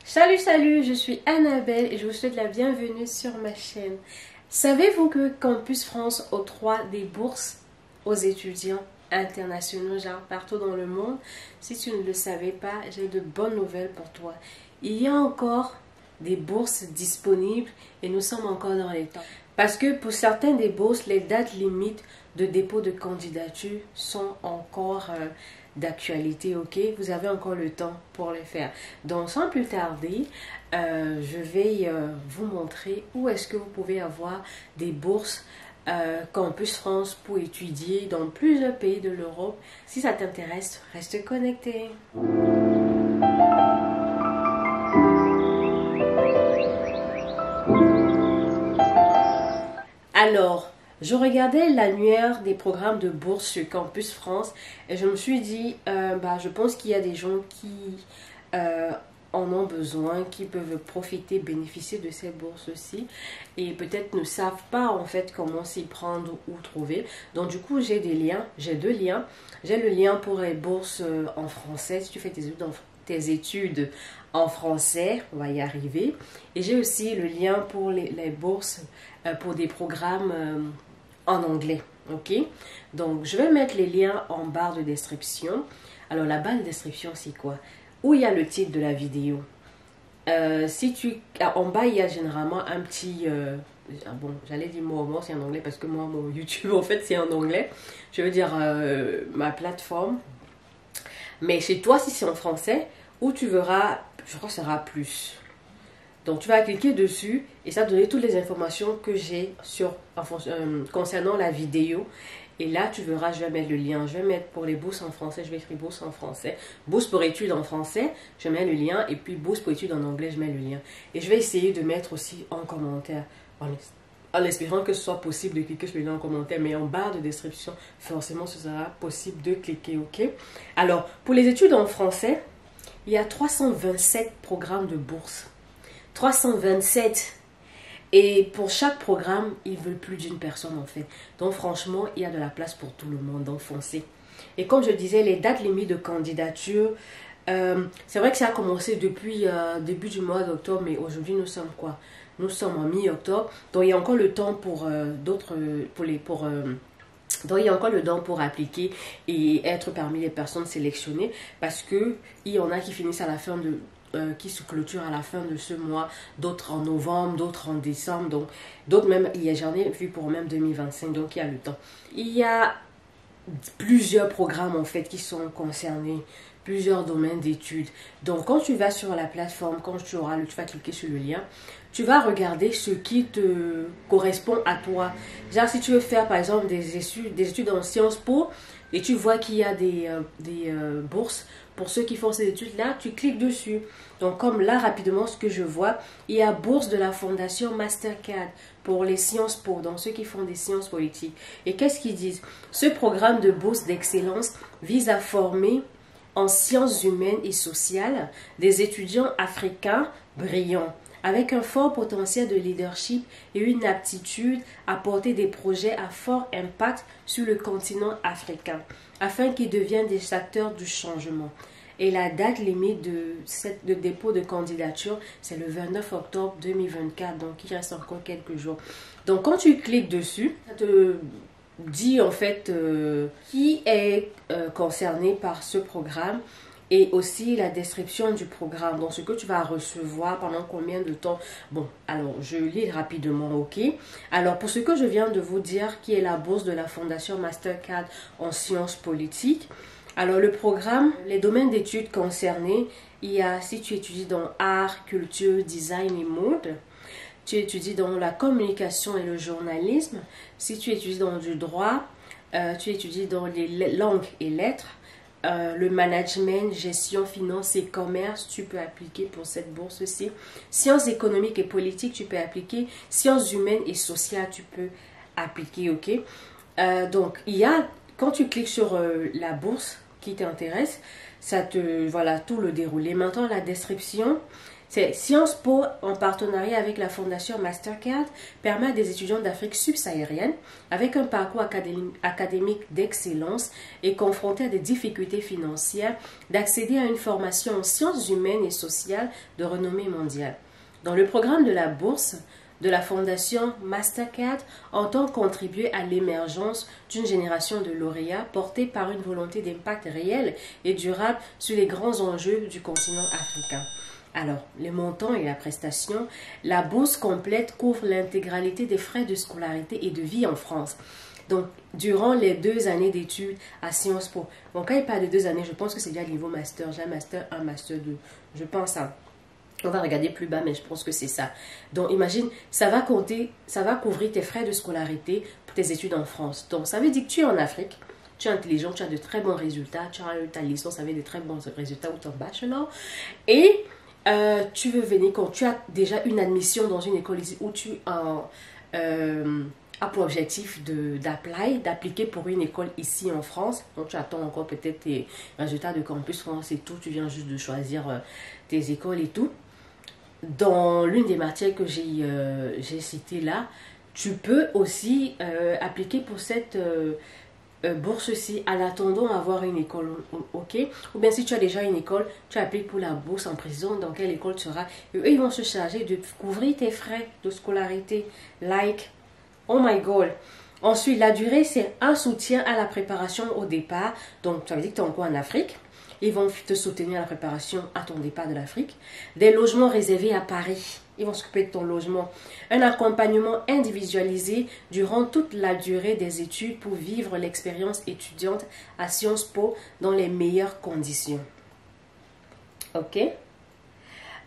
Salut, je suis Annabelle et je vous souhaite la bienvenue sur ma chaîne. Savez-vous que Campus France octroie des bourses aux étudiants internationaux, genre partout dans le monde? Si tu ne le savais pas, j'ai de bonnes nouvelles pour toi. Il y a encore des bourses disponibles et nous sommes encore dans les temps. Parce que pour certains des bourses, les dates limites de dépôt de candidature sont encore d'actualité, ok? Vous avez encore le temps pour le faire. Donc sans plus tarder, je vais vous montrer où est-ce que vous pouvez avoir des bourses Campus France pour étudier dans plusieurs pays de l'Europe. Si ça t'intéresse, reste connecté. Alors, je regardais l'annuaire des programmes de bourse sur Campus France et je me suis dit, je pense qu'il y a des gens qui en ont besoin, qui peuvent profiter, bénéficier de ces bourses aussi et peut-être ne savent pas en fait comment s'y prendre ou trouver. Donc du coup, j'ai deux liens. J'ai le lien pour les bourses en français, si tu fais tes études en français, on va y arriver. Et j'ai aussi le lien pour les bourses pour des programmes en anglais, ok? Donc, je vais mettre les liens en barre de description. Alors, la barre de description, c'est quoi? Où il y a le titre de la vidéo. En bas, il y a généralement un petit... bon, j'allais dire moi, c'est en anglais parce que moi, mon YouTube, en fait, c'est en anglais. Je veux dire ma plateforme. Mais chez toi, si c'est en français, où tu verras, je crois que ça sera plus. Donc, tu vas cliquer dessus et ça va donner toutes les informations que j'ai concernant la vidéo. Et là, tu verras, je vais mettre le lien. Je vais mettre pour les bourses en français, je vais écrire bourse en français. Bourse pour études en français, je mets le lien. Et puis, bourse pour études en anglais, je mets le lien. Et je vais essayer de mettre aussi en commentaire, en espérant que ce soit possible de cliquer sur le lien en commentaire. Mais en barre de description, forcément, ce sera possible de cliquer, ok? Alors, pour les études en français, il y a 327 programmes de bourse. 327. Et pour chaque programme, ils veulent plus d'une personne en fait. Donc franchement, il y a de la place pour tout le monde. Donc foncez. Et comme je disais, les dates limites de candidature, c'est vrai que ça a commencé depuis début du mois d'octobre, mais aujourd'hui nous sommes quoi? Nous sommes en mi-octobre. Donc il y a encore le temps pour donc il y a encore le temps pour appliquer et être parmi les personnes sélectionnées parce que il y en a qui finissent à la fin qui se clôturent à la fin de ce mois, d'autres en novembre, d'autres en décembre, donc d'autres même, j'en ai vu pour même 2025, donc il y a le temps. Il y a plusieurs programmes en fait qui sont concernés, plusieurs domaines d'études. Donc quand tu vas sur la plateforme, quand tu vas cliquer sur le lien, tu vas regarder ce qui te correspond à toi. Genre si tu veux faire par exemple des études en Sciences Po et tu vois qu'il y a des bourses pour ceux qui font ces études-là, tu cliques dessus. Donc comme là rapidement ce que je vois, il y a bourse de la Fondation Mastercard pour les Sciences Po, donc ceux qui font des sciences politiques. Et qu'est-ce qu'ils disent? Ce programme de bourse d'excellence vise à former en sciences humaines et sociales des étudiants africains brillants, avec un fort potentiel de leadership et une aptitude à porter des projets à fort impact sur le continent africain, afin qu'ils deviennent des acteurs du changement. Et la date limite de dépôt de candidature, c'est le 29 octobre 2024, donc il reste encore quelques jours. Donc quand tu cliques dessus, ça te dit en fait qui est concerné par ce programme et aussi la description du programme, donc ce que tu vas recevoir pendant combien de temps. Bon, alors je lis rapidement, ok? Alors pour ce que je viens de vous dire, qui est la bourse de la Fondation Mastercard en sciences politiques, alors le programme, les domaines d'études concernés, il y a si tu étudies dans art, culture, design et mode, tu étudies dans la communication et le journalisme, si tu étudies dans du droit, tu étudies dans les langues et lettres, le management, gestion, finance et commerce, tu peux appliquer pour cette bourse aussi. Sciences économiques et politiques, tu peux appliquer. Sciences humaines et sociales, tu peux appliquer, ok? Donc, quand tu cliques sur la bourse qui t'intéresse, ça te, voilà, tout le déroulé. Maintenant, la description, c'est Sciences Po, en partenariat avec la Fondation Mastercard, permet à des étudiants d'Afrique subsaharienne, avec un parcours académique d'excellence et confrontés à des difficultés financières, d'accéder à une formation en sciences humaines et sociales de renommée mondiale. Dans le programme de la bourse de la Fondation Mastercard, entend contribuer à l'émergence d'une génération de lauréats portés par une volonté d'impact réel et durable sur les grands enjeux du continent africain. Alors, les montants et la prestation, la bourse complète couvre l'intégralité des frais de scolarité et de vie en France. Donc, durant les 2 années d'études à Sciences Po. Donc, quand il parle de 2 années, je pense que c'est déjà niveau master. J'ai un master 1, master 2. Je pense à... On va regarder plus bas, mais je pense que c'est ça. Donc, imagine, ça va couvrir tes frais de scolarité pour tes études en France. Donc, ça veut dire que tu es en Afrique, tu es intelligent, tu as de très bons résultats, tu as eu ta licence avec de très bons résultats ou ton bachelor. Et tu veux venir quand tu as déjà une admission dans une école ici où tu as pour objectif d'appliquer pour une école ici en France. Donc, tu attends encore peut-être tes résultats de campus France et tout. Tu viens juste de choisir tes écoles et tout. Dans l'une des matières que j'ai citées là, tu peux aussi appliquer pour cette bourse-ci en attendant d'avoir une école, ok? Ou bien si tu as déjà une école, tu appliques pour la bourse en précisant dans quelle école tu seras. Et eux, ils vont se charger de couvrir tes frais de scolarité. Like, oh my God! Ensuite, la durée, c'est un soutien à la préparation au départ. Donc, ça veut dire que tu es encore en Afrique. Ils vont te soutenir à la préparation à ton départ de l'Afrique. Des logements réservés à Paris. Ils vont s'occuper de ton logement. Un accompagnement individualisé durant toute la durée des études pour vivre l'expérience étudiante à Sciences Po dans les meilleures conditions. Ok?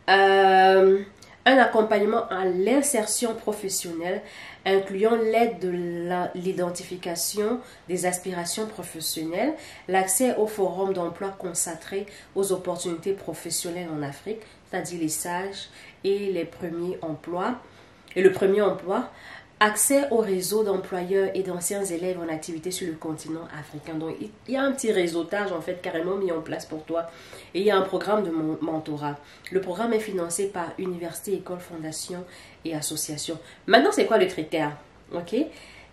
Un accompagnement à l'insertion professionnelle incluant l'aide de l'identification des aspirations professionnelles, l'accès aux forums d'emploi consacrés aux opportunités professionnelles en Afrique, c'est-à-dire les stages et les premiers emplois, et le premier emploi, accès au réseau d'employeurs et d'anciens élèves en activité sur le continent africain. Donc, il y a un petit réseautage en fait carrément mis en place pour toi. Et il y a un programme de mentorat. Le programme est financé par universités, écoles, fondations et associations. Maintenant, c'est quoi le critère? Ok?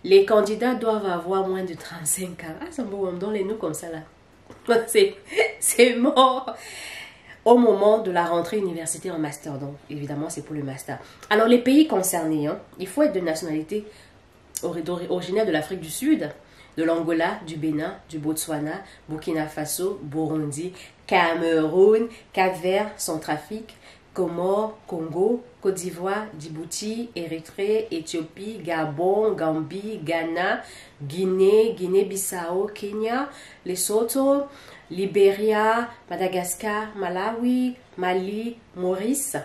Les candidats doivent avoir moins de 35 ans. Ah, c'est bon, on me donne les noms comme ça là. C'est mort. Au moment de la rentrée universitaire en master. Donc, évidemment, c'est pour le master. Alors, les pays concernés, hein, il faut être de nationalité originaire de l'Afrique du Sud, de l'Angola, du Bénin, du Botswana, Burkina Faso, Burundi, Cameroun, Cap-Vert, Centrafrique, Comores, Congo, Côte d'Ivoire, Djibouti, Érythrée, Éthiopie, Gabon, Gambie, Ghana, Guinée, Guinée-Bissau, Kenya, Lesotho, Libéria, Madagascar, Malawi, Mali, Maurice,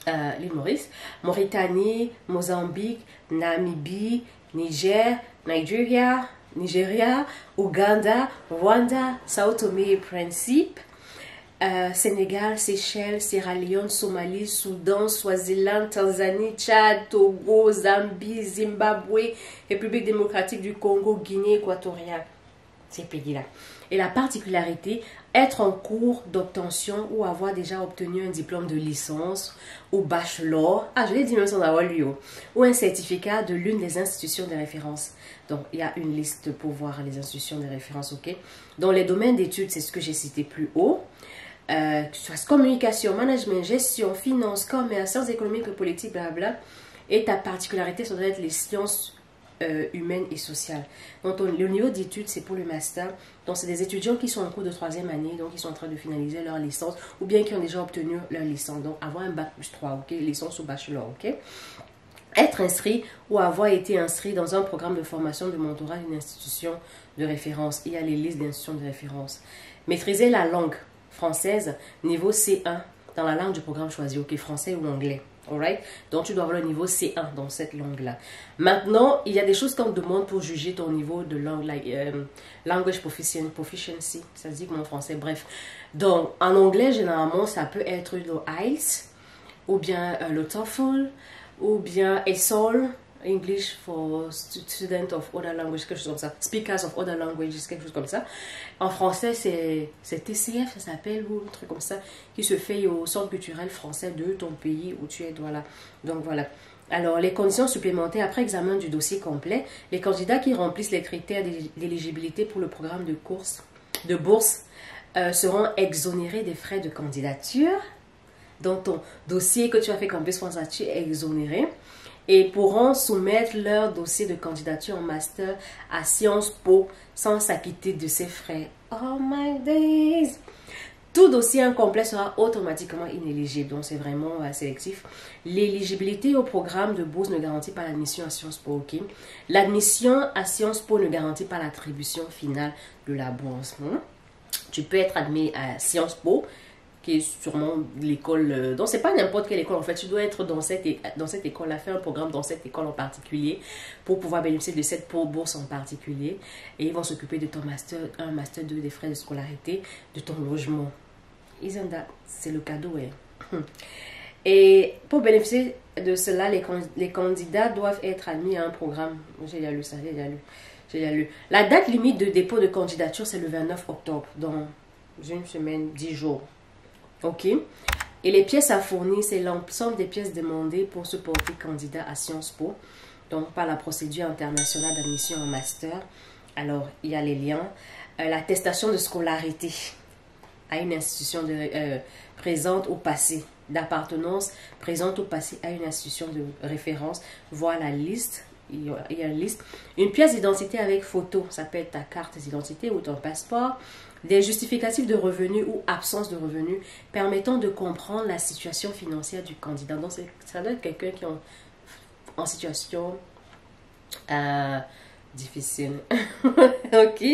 l'île Maurice, Mauritanie, Mozambique, Namibie, Nigeria, Ouganda, Rwanda, Sao Tomé et Principe, Sénégal, Seychelles, Sierra Leone, Somalie, Soudan, Swaziland, Tanzanie, Tchad, Togo, Zambie, Zimbabwe, République démocratique du Congo, Guinée équatoriale. Ces pays-là. Et la particularité, être en cours d'obtention ou avoir déjà obtenu un diplôme de licence ou bachelor, je l'ai dit même sans avoir lu, ou un certificat de l'une des institutions de référence. Donc, il y a une liste pour voir les institutions de référence, ok? Dans les domaines d'études, c'est ce que j'ai cité plus haut. Soit communication, management, gestion, finance, commerce, sciences économiques et politiques, blabla. Et ta particularité, ça doit être les sciences humaines et sociales. Donc, le niveau d'études, c'est pour le master. Donc, c'est des étudiants qui sont en cours de 3e année, donc ils sont en train de finaliser leur licence, ou bien qui ont déjà obtenu leur licence. Donc, avoir un bac plus 3, ok? Licence ou bachelor, ok? Être inscrit ou avoir été inscrit dans un programme de formation de mentorat d'une institution de référence. Il y a les listes d'institutions de référence. Maîtriser la langue française, niveau C1, dans la langue du programme choisi, ok? Français ou anglais. Alright? Donc, tu dois avoir le niveau C1 dans cette langue-là. Maintenant, il y a des choses qu'on te demande pour juger ton niveau de langue, language proficiency, ça se dit comme en français, bref. Donc, en anglais, généralement, ça peut être le IELTS, ou bien le TOEFL, ou bien ESOL, English for students of other languages, quelque chose comme ça. Speakers of other languages, quelque chose comme ça. En français, c'est TCF, ça s'appelle, ou un truc comme ça, qui se fait au centre culturel français de ton pays où tu es. Voilà. Donc voilà. Alors, les conditions supplémentaires après examen du dossier complet, les candidats qui remplissent les critères d'éligibilité pour le programme de bourse seront exonérés des frais de candidature. Donc, ton dossier que tu as fait comme tu es exonéré et pourront soumettre leur dossier de candidature en master à Sciences Po sans s'acquitter de ces frais. Oh my days! Tout dossier incomplet sera automatiquement inéligible, donc c'est vraiment sélectif. L'éligibilité au programme de bourse ne garantit pas l'admission à Sciences Po, ok? L'admission à Sciences Po ne garantit pas l'attribution finale de la bourse. Tu peux être admis à Sciences Po, qui est sûrement l'école, donc c'est pas n'importe quelle école en fait, tu dois être dans cette école-là, faire un programme dans cette école en particulier pour pouvoir bénéficier de cette bourse en particulier et ils vont s'occuper de ton master 1, master 2, des frais de scolarité, de ton logement. Isn't that, c'est le cadeau, hein. Et pour bénéficier de cela, les candidats doivent être admis à un programme. J'ai déjà lu ça, j'ai déjà lu. La date limite de dépôt de candidature, c'est le 29 octobre, dans une semaine, 10 jours. Ok. Et les pièces à fournir, c'est l'ensemble des pièces demandées pour se porter candidat à Sciences Po. Donc, par la procédure internationale d'admission en master. Alors, il y a les liens. L'attestation de scolarité à une institution présente au passé. D'appartenance présente au passé à une institution de référence. Voir la liste. Il y a une liste. Une pièce d'identité avec photo. Ça peut être ta carte d'identité ou ton passeport. Des justificatifs de revenus ou absence de revenus permettant de comprendre la situation financière du candidat. Donc, ça doit être quelqu'un qui est en situation difficile. Ok.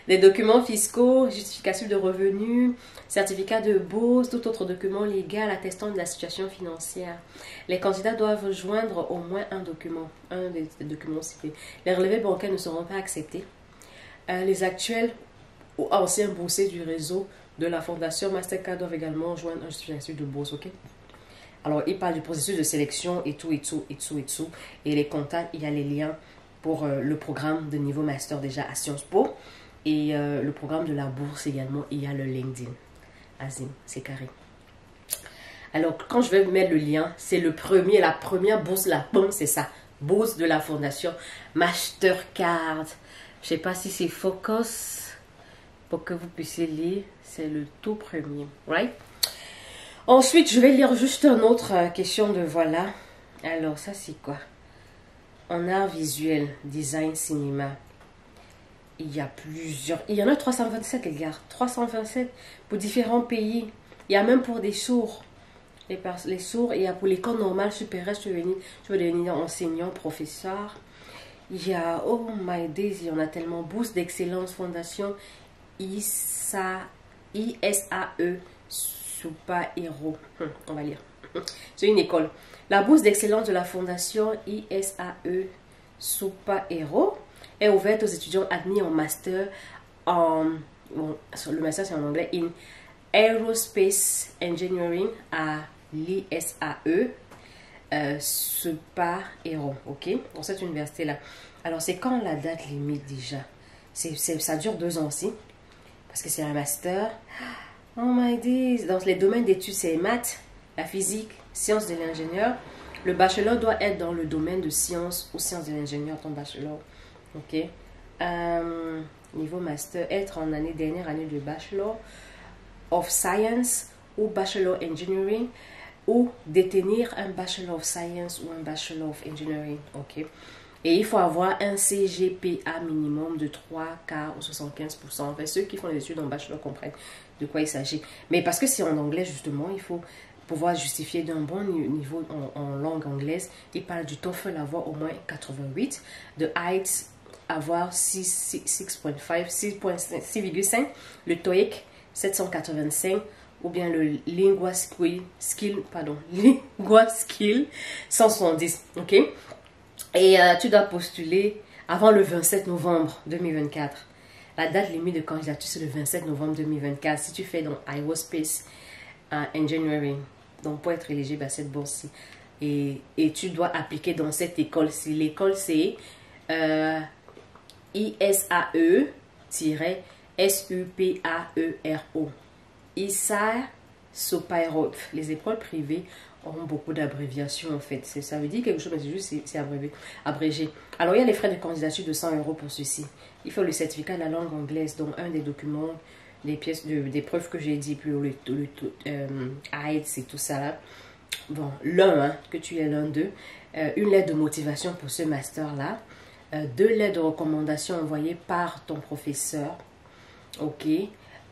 Des documents fiscaux, justificatifs de revenus, certificat de bourse, tout autre document légal attestant de la situation financière. Les candidats doivent joindre au moins un des documents cités. Les relevés bancaires ne seront pas acceptés. Les actuels ou anciens boursiers du réseau de la Fondation Mastercard doivent également joindre un justificatif de bourse, ok? Alors, il parle du processus de sélection et tout. Et les contacts, il y a les liens pour le programme de niveau master déjà à Sciences Po. Et le programme de la bourse également, il y a le LinkedIn. Azim, c'est carré. Alors, quand je vais mettre le lien, c'est la première bourse, c'est ça. Bourse de la Fondation Mastercard. Je sais pas si c'est Focus. Pour que vous puissiez lire, c'est le tout premier, right? Ensuite, je vais lire juste une autre question de voilà. Alors, ça c'est quoi? En art visuel, design, cinéma. Il y a il y en a 327, les gars. 327 pour différents pays. Il y a même pour des sourds. Les sourds, il y a pour l'école normale supérieure, tu veux devenir enseignant, professeur. Il y a, oh my days, il y en a tellement. Bourse d'excellence, fondation ISAE Super Héros. On va lire. C'est une école. La bourse d'excellence de la fondation ISAE Super Héros est ouverte aux étudiants admis en master le master c'est en anglais, in Aerospace Engineering à l'ISAE Super Héros. Ok, dans cette université là. Alors c'est quand la date limite déjà? Ça dure 2 ans aussi. Parce que c'est un master. Oh my days. Dans les domaines d'études, c'est maths, la physique, sciences de l'ingénieur. Le bachelor doit être dans le domaine de sciences ou sciences de l'ingénieur, ton bachelor. Ok. Niveau master, être en dernière année de bachelor of science ou bachelor engineering ou détenir un bachelor of science ou un bachelor of engineering. Ok. Et il faut avoir un CGPA minimum de 3 quarts ou 75%. En fait, ceux qui font les études en bachelor comprennent de quoi il s'agit. Mais parce que c'est en anglais, justement, il faut pouvoir justifier d'un bon niveau en langue anglaise. Il parle du TOEFL avoir au moins 88, de IELTS avoir 6.5, 6,5, le TOEIC 785, ou bien le Lingua Skill 170. Ok? Et tu dois postuler avant le 27 novembre 2024. La date limite de candidature, c'est le 27 novembre 2024. Si tu fais dans Aerospace Engineering, donc pour être éligible à cette bourse-ci. et tu dois appliquer dans cette école. Si l'école c'est ISAE-SUPAERO. ISAE Sopaerot. Les écoles privées ont beaucoup d'abréviations en fait. Ça veut dire quelque chose, mais c'est juste c'est abrégé. Alors il y a les frais de candidature de 100 € pour ceci. Il faut le certificat de la langue anglaise, donc un des documents, des pièces des preuves que j'ai dit, plus le AIDS et tout ça là. Bon, l'un, hein, que tu es l'un d'eux. Une lettre de motivation pour ce master là. 2 lettres de recommandation envoyées par ton professeur. Ok.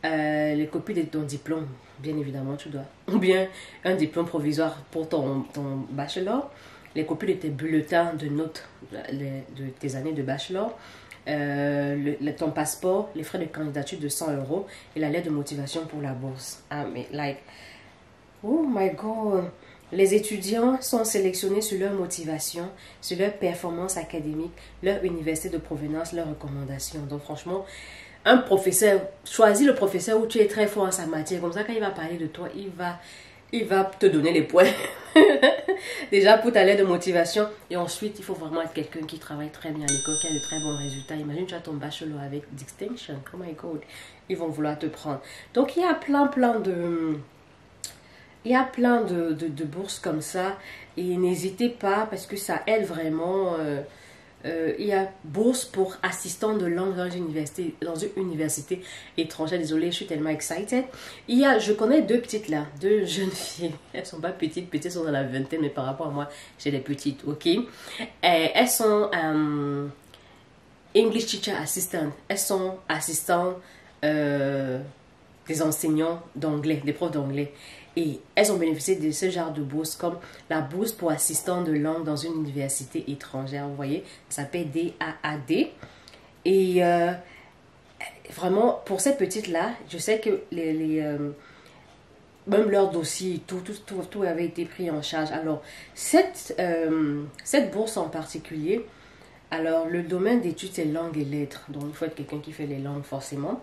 Les copies de ton diplôme, bien évidemment, tu dois. Ou bien un diplôme provisoire pour ton bachelor. Les copies de tes bulletins de notes de tes années de bachelor. Ton passeport, les frais de candidature de 100 € et la lettre de motivation pour la bourse. Ah, mais like, oh my god. Les étudiants sont sélectionnés sur leur motivation, sur leur performance académique, leur université de provenance, leurs recommandations. Donc franchement, un professeur, choisis le professeur où tu es très fort en sa matière. Comme ça, quand il va parler de toi, il va te donner les points. Déjà pour ta lettre de motivation. Et ensuite, il faut vraiment être quelqu'un qui travaille très bien à l'école, qui a de très bons résultats. Imagine, tu as ton bachelor avec distinction. Oh my god. Ils vont vouloir te prendre. Donc, il y a plein de... Il y a plein de bourses comme ça. Et n'hésitez pas parce que ça aide vraiment... il y a bourse pour assistant de langue dans une université étrangère. Désolée, je suis tellement excited. Je connais 2 petites là, 2 jeunes filles. Elles sont pas petites, elles sont dans la vingtaine, mais par rapport à moi, j'ai des petites, ok. Elles sont English Teacher Assistant. Elles sont assistantes des enseignants d'anglais, des profs d'anglais. Et elles ont bénéficié de ce genre de bourse comme la bourse pour assistant de langue dans une université étrangère. Vous voyez, ça s'appelle DAAD. Et vraiment, pour ces petites-là, je sais que même leur dossier, tout avait été pris en charge. Alors, cette bourse en particulier, alors le domaine d'études, c'est langue et lettres. Donc, il faut être quelqu'un qui fait les langues forcément.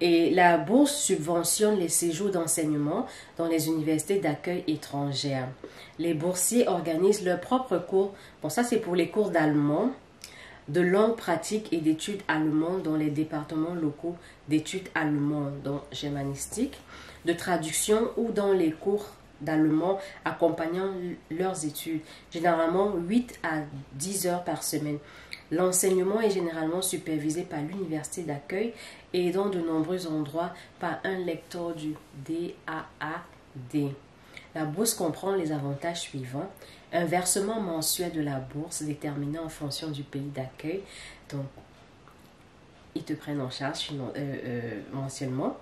Et la bourse subventionne les séjours d'enseignement dans les universités d'accueil étrangères. Les boursiers organisent leurs propres cours. Bon, ça, c'est pour les cours d'allemand, de langue pratique et d'études allemandes dans les départements locaux d'études allemandes, donc germanistique, de traduction ou dans les cours d'allemand accompagnant leurs études, généralement 8 à 10 heures par semaine. L'enseignement est généralement supervisé par l'université d'accueil et dans de nombreux endroits par un lecteur du DAAD. La bourse comprend les avantages suivants. Un versement mensuel de la bourse déterminé en fonction du pays d'accueil. Donc, ils te prennent en charge mensuellement.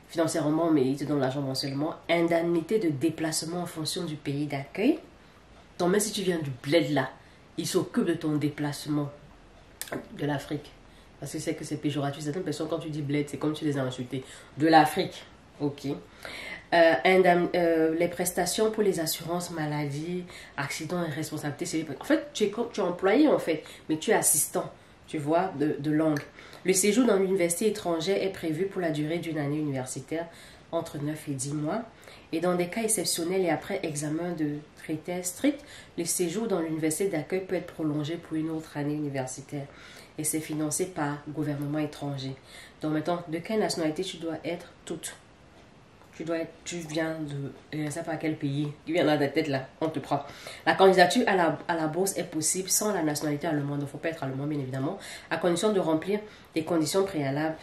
Financièrement, mais ils te donnent l'argent mensuellement. Indemnité de déplacement en fonction du pays d'accueil. Donc, même si tu viens du bled là, ils s'occupent de ton déplacement de l'Afrique. Parce que c'est péjoratif. Certaines personnes, quand tu dis bled, c'est comme tu les as insultés. De l'Afrique. Ok. Les prestations pour les assurances maladie, accidents et responsabilité civile. En fait, tu es employé en fait, mais tu es assistant, tu vois, de langue. Le séjour dans l'université étrangère est prévu pour la durée d'une année universitaire, entre 9 et 10 mois. Et dans des cas exceptionnels et après examen de critères stricts, le séjour dans l'université d'accueil peut être prolongé pour une autre année universitaire. Et c'est financé par gouvernement étranger. Donc maintenant, de quelle nationalité tu dois être? Toute. Tu viens de, je ne sais pas quel pays, tu viens là de tête là, on te prend. La candidature à la bourse est possible sans la nationalité allemande, il ne faut pas être allemand bien évidemment, à condition de remplir des conditions préalables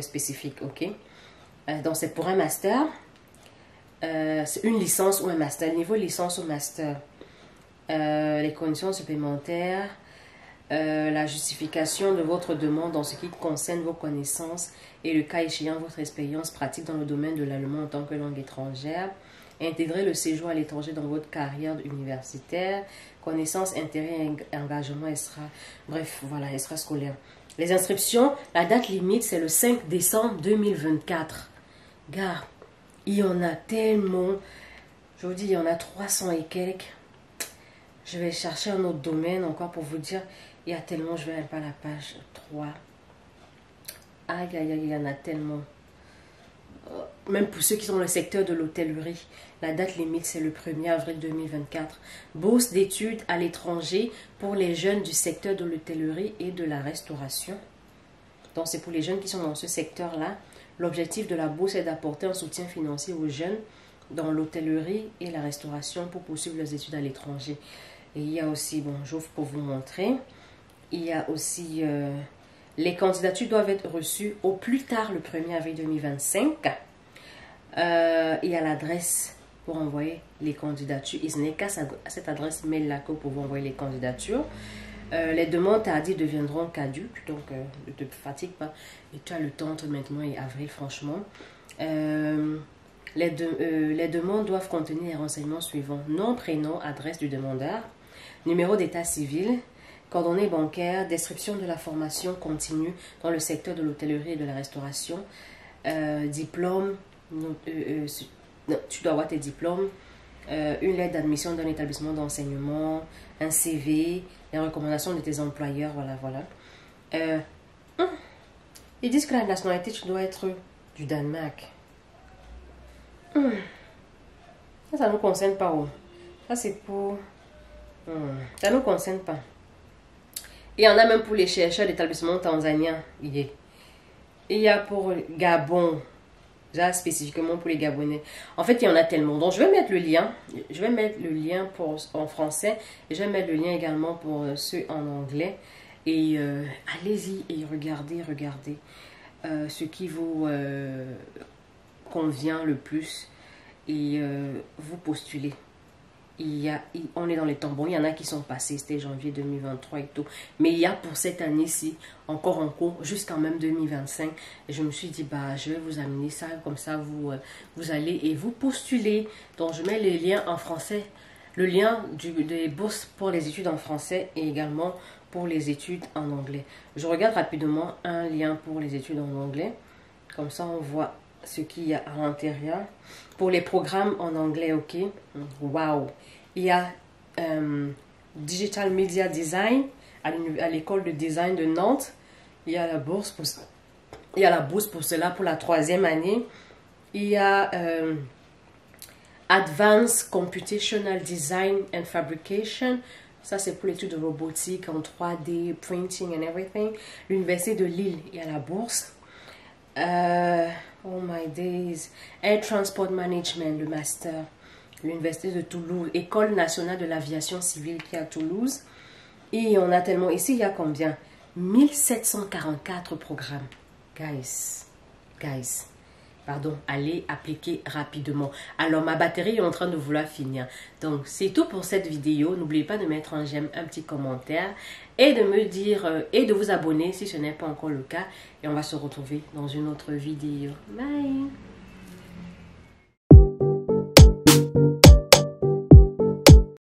spécifiques, ok. Donc c'est pour un master, c'est une licence ou un master, niveau licence ou master. Les conditions supplémentaires, la justification de votre demande en ce qui concerne vos connaissances et le cas échéant votre expérience pratique dans le domaine de l'allemand en tant que langue étrangère, intégrer le séjour à l'étranger dans votre carrière universitaire, connaissances, intérêts et engagement extra, bref, voilà, extrascolaire. Les inscriptions, la date limite c'est le 5 décembre 2024. Gars, il y en a tellement, je vous dis, il y en a 300 et quelques. Je vais chercher un autre domaine encore pour vous dire. Il y a tellement, je ne vais pas la page 3. Aïe, aïe, aïe, il y en a tellement. même pour ceux qui sont dans le secteur de l'hôtellerie, la date limite c'est le 1er avril 2024. Bourse d'études à l'étranger pour les jeunes du secteur de l'hôtellerie et de la restauration. Donc c'est pour les jeunes qui sont dans ce secteur-là. L'objectif de la bourse est d'apporter un soutien financier aux jeunes dans l'hôtellerie et la restauration pour poursuivre leurs études à l'étranger. Et il y a aussi, bon, j'ouvre pour vous montrer, il y a aussi, les candidatures doivent être reçues au plus tard le 1er avril 2025. Il y a l'adresse pour envoyer les candidatures. Et ce n'est qu'à cette adresse mail-là que vous pouvez envoyer les candidatures. Les demandes tardives deviendront caduques, donc ne te fatigue pas. Et tu as le temps entre maintenant et avril, franchement. Les demandes doivent contenir les renseignements suivants. Nom, prénom, adresse du demandeur, numéro d'état civil, coordonnées bancaires, description de la formation continue dans le secteur de l'hôtellerie et de la restauration, diplôme, tu dois avoir tes diplômes, une lettre d'admission d'un établissement d'enseignement, un CV, les recommandations de tes employeurs, voilà. Ils disent que la nationalité, tu dois être du Danemark. Ça ne nous concerne pas. Oh. Ça, c'est pour... Ça ne nous concerne pas. Il y en a même pour les chercheurs d'établissements tanzaniens. Il y a pour Gabon. Déjà spécifiquement pour les Gabonais. En fait, il y en a tellement. Donc, je vais mettre le lien. Je vais mettre le lien en français. Et je vais mettre le lien également pour ceux en anglais. Et allez-y et regardez ce qui vous convient le plus. Et vous postulez. On est dans les temps. Bon, il y en a qui sont passés, c'était janvier 2023 et tout. Mais il y a pour cette année-ci, encore en cours, jusqu'en même 2025. Et je me suis dit, bah, je vais vous amener ça, comme ça, vous allez et vous postulez. Donc, je mets les liens en français, le lien des bourses pour les études en français et également pour les études en anglais. Je regarde rapidement un lien pour les études en anglais. Comme ça, on voit ce qu'il y a à l'intérieur. Pour les programmes en anglais, ok. Waouh! Il y a Digital Media Design à l'école de design de Nantes. Il y a la bourse pour cela pour la 3e année. Il y a Advanced Computational Design and Fabrication. Ça, c'est pour l'étude de robotique en 3D, printing and everything. L'Université de Lille, il y a la bourse. Oh my days. Air Transport Management, le master. L'Université de Toulouse. École nationale de l'aviation civile qui est à Toulouse. Et on a tellement... Ici, il y a combien? 1744 programmes. Guys. Pardon, allez appliquer rapidement. Alors, ma batterie est en train de vouloir finir. Donc, c'est tout pour cette vidéo. N'oubliez pas de mettre un j'aime, un petit commentaire et de me dire et de vous abonner si ce n'est pas encore le cas. Et on va se retrouver dans une autre vidéo. Bye!